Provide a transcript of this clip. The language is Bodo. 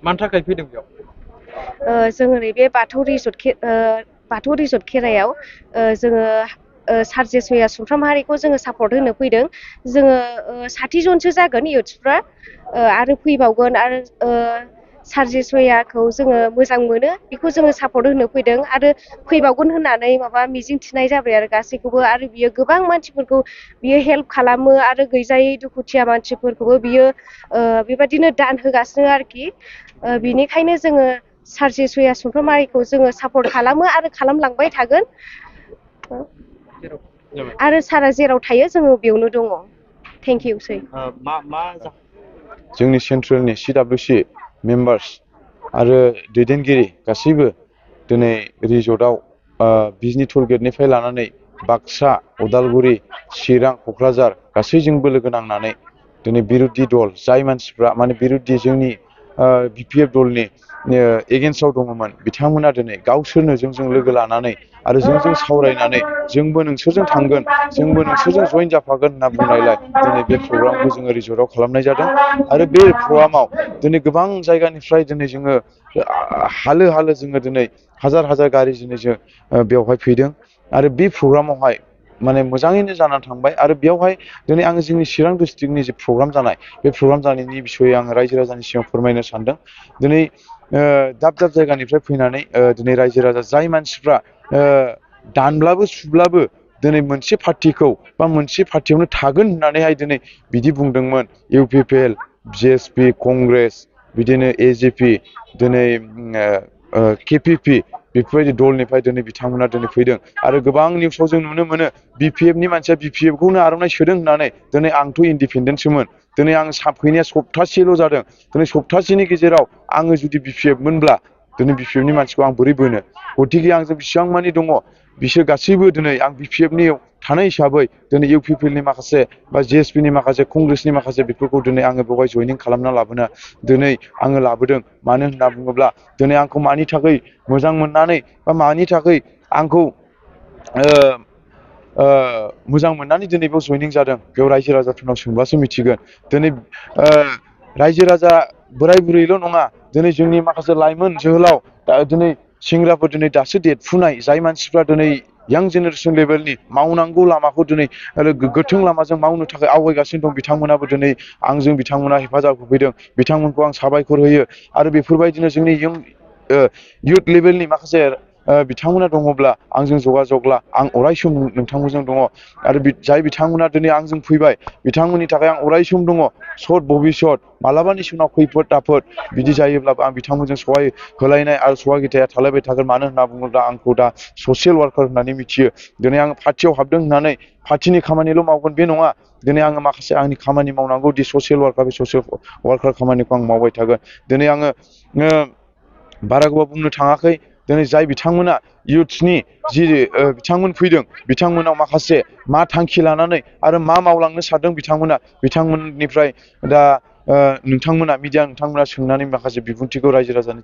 मानि थाखाय फैदों बेयाव? जोङो नैबे बाथौ रिसर्ट खेरायाव जोङो सार जेसमिया सुमफ्रामारिखौ जोङो सापर्ट होनो फैदों। जोङो 60 जनसो जागोन इउथ्सफ्रा आरो फैबावगोन आरो सार जेसमियाखौ जोङो मोजां मोनो, बेखौ जोङो सापर्ट होनो फैदों आरो फैबावगोन होननानै मिजिं थिनाय जाबाय आरो गासैखौबो। आरो बियो गोबां मानसिफोरखौ बियो हेल्प खालामो आरो गैजायै दुखुथिया मानसिफोरखौबो बियो बेबायदिनो दान होगासिनो आरोखि। बिनिखायनो जोङो सार जेसमिया सुमफ्रामारिखौ जोङो सापर्ट खालामो आरो खालामलांबाय थागोन। आरो सारा जेराव थायो जोङो बेयावनो दङ। थेंक इउसै। जोंनि सेन्ट्रेलनि CWC मेम्बार्स आरो दैदेनगिरि गासैबो दिनै रिजर्टआव बिजनि टल गेटनिफ्राय लानानै बाक्सा, उदालगुरि, चिरां, क'क्राझार गासैजोंबो लोगो नांनानै दिनै बिरुद्दि दल जाय मानसिफ्रा माने बिरुद्दि जोंनि BPF दलनि एगेन्स्टआव दङमोन बिथांमोना दिनै गावसोरनो जोंजों लोगो लानानै आरो जोंजों सावरायनानै जोंबो नोंसोरजों थांगोन, जोंबो नोंसोरजों जइन जाफागोन होनना बुंनायलाय दिनै बे प्रग्रामखौ जोङो रिजर्टआव खालामनाय जादों। आरो बे प्रग्रामाव दिनै गोबां जायगानिफ्राय दिनै जोङो हालो हालो जोङो दिनै हाजार हाजार गारि दिनै जों बेवहाय फैदों आरो बे प्रग्रामावहाय माने मोजाङैनो जानानै थांबाय। आरो बेयावहाय दिनै आङो जोंनि चिरां डिस्ट्रिक्टनि जे प्रग्राम जानाय बे प्रग्राम जानायनि बिसयै आङो रायजो राजानि सिगाङाव फोरमायनो सानदों। दिनै दाब दाब जायगानिफ्राय फैनानै दिनै रायजो राजा जाय मानसिफ्रा दानब्लाबो सुब्लाबो दिनै मोनसे पार्टिखौ बा मोनसे पार्टियावनो थागोन होननानैहाय दिनै बिदि बुंदोंमोन। UPPL, JSP, कंग्रेस, बिदिनो AJP, दिनै KPP बेफोरबायदि दलनिफ्राय दिनै बिथांमोना दिनै फैदों। आरो गोबां निउसाव जों नुनो मोनो BPFनि मानसिया BPFखौनो आर'नाइ सोदों होननानै। दिनै आंथ' इन्डिपेन्डेन्टसोमोन। दिनै आं फैनाया सप्तासेल' जादों। दिनै सप्तासेनि गेजेराव आङो जुदि BPF मोनब्ला दिनै BPFनि मानसिखौ आं बोरै बोनो? गतिके आंजों बेसेबां मानि दङ बिसोर गासैबो दिनै आं BPFनियाव थानाय हिसाबै दिनै UPPLनि माखासे बा JSPनि माखासे, कंग्रेसनि माखासे बेफोरखौ दिनै आङो बेवहाय जइनिं खालामना लाबोना दिनै आङो लाबोदों। मानो होनना बुङोब्ला दिनै आंखौ मानि थाखाय मोजां मोननानै बा मानि थाखाय आंखौ मोजां मोननानै दिनै बेयाव जइनिं जादों, बेयाव रायजो राजाफोरनाव सोंब्लासो मिथिगोन। दिनै रायजो राजा बोराय बुरैल' नङा, दिनै जोंनि माखासे लाइमोन जोहोलाव दिनै सेंग्राफोर दिनै दासो देरफुनाय जाय मानसिफ्रा दिनै यां जेनेरेसन लेभेलनि मावनांगौ लामाखौ दिनै गोथों लामाजों मावनो थाखाय आवगायगासिनो दं, बिथांमोनाबो दिनै आंजों बिथांमोना हेफाजाब होफैदों। बिथांमोनखौ आं साबायखर होयो। आरो बेफोरबायदिनो जोंनि इयुथ लेभेलनि माखासे बिथांमोना दङब्ला आंजों जगाजग ला, आं अरायसम नोंथांमोनजों दङ। आरो जाय बिथांमोना दिनै आंजों फैबाय बिथांमोननि थाखाय आं अरायसम दङ। सत भबिसत मालाबानि समाव खैफोद आफोद बिदि जायोब्लाबो आं बिथांमोनजों सहाय होलायनाय आरो सहायगिथाया थालायबाय थागोन। मानो होनना बुङोब्ला आंखौ दा ससियेल वार्कार होननानै मिथियो। दिनै आङो पार्टियाव हाबदों होननानै पार्टिनि खामानिल' मावगोन बे नङा। दिनै आङो माखासे आंनि खामानि मावनांगौ दि ससियेल वार्कार, बे ससियेल वार्कार खामानिखौ आं मावबाय थागोन। दिनै आङो बारा गोबाव बुंनो थाङाखै। दिनै जाय बिथांमोना इयुथ्सनि जि बिथांमोन फैदों, बिथांमोनाव माखासे मा थांखि लानानै आरो मा मावलांनो सानदों बिथांमोननिफ्राय दा नोंथांमोना मिडिया नोंथांमोना सोंनानै माखासे बिबुंथिखौ रायजो राजानि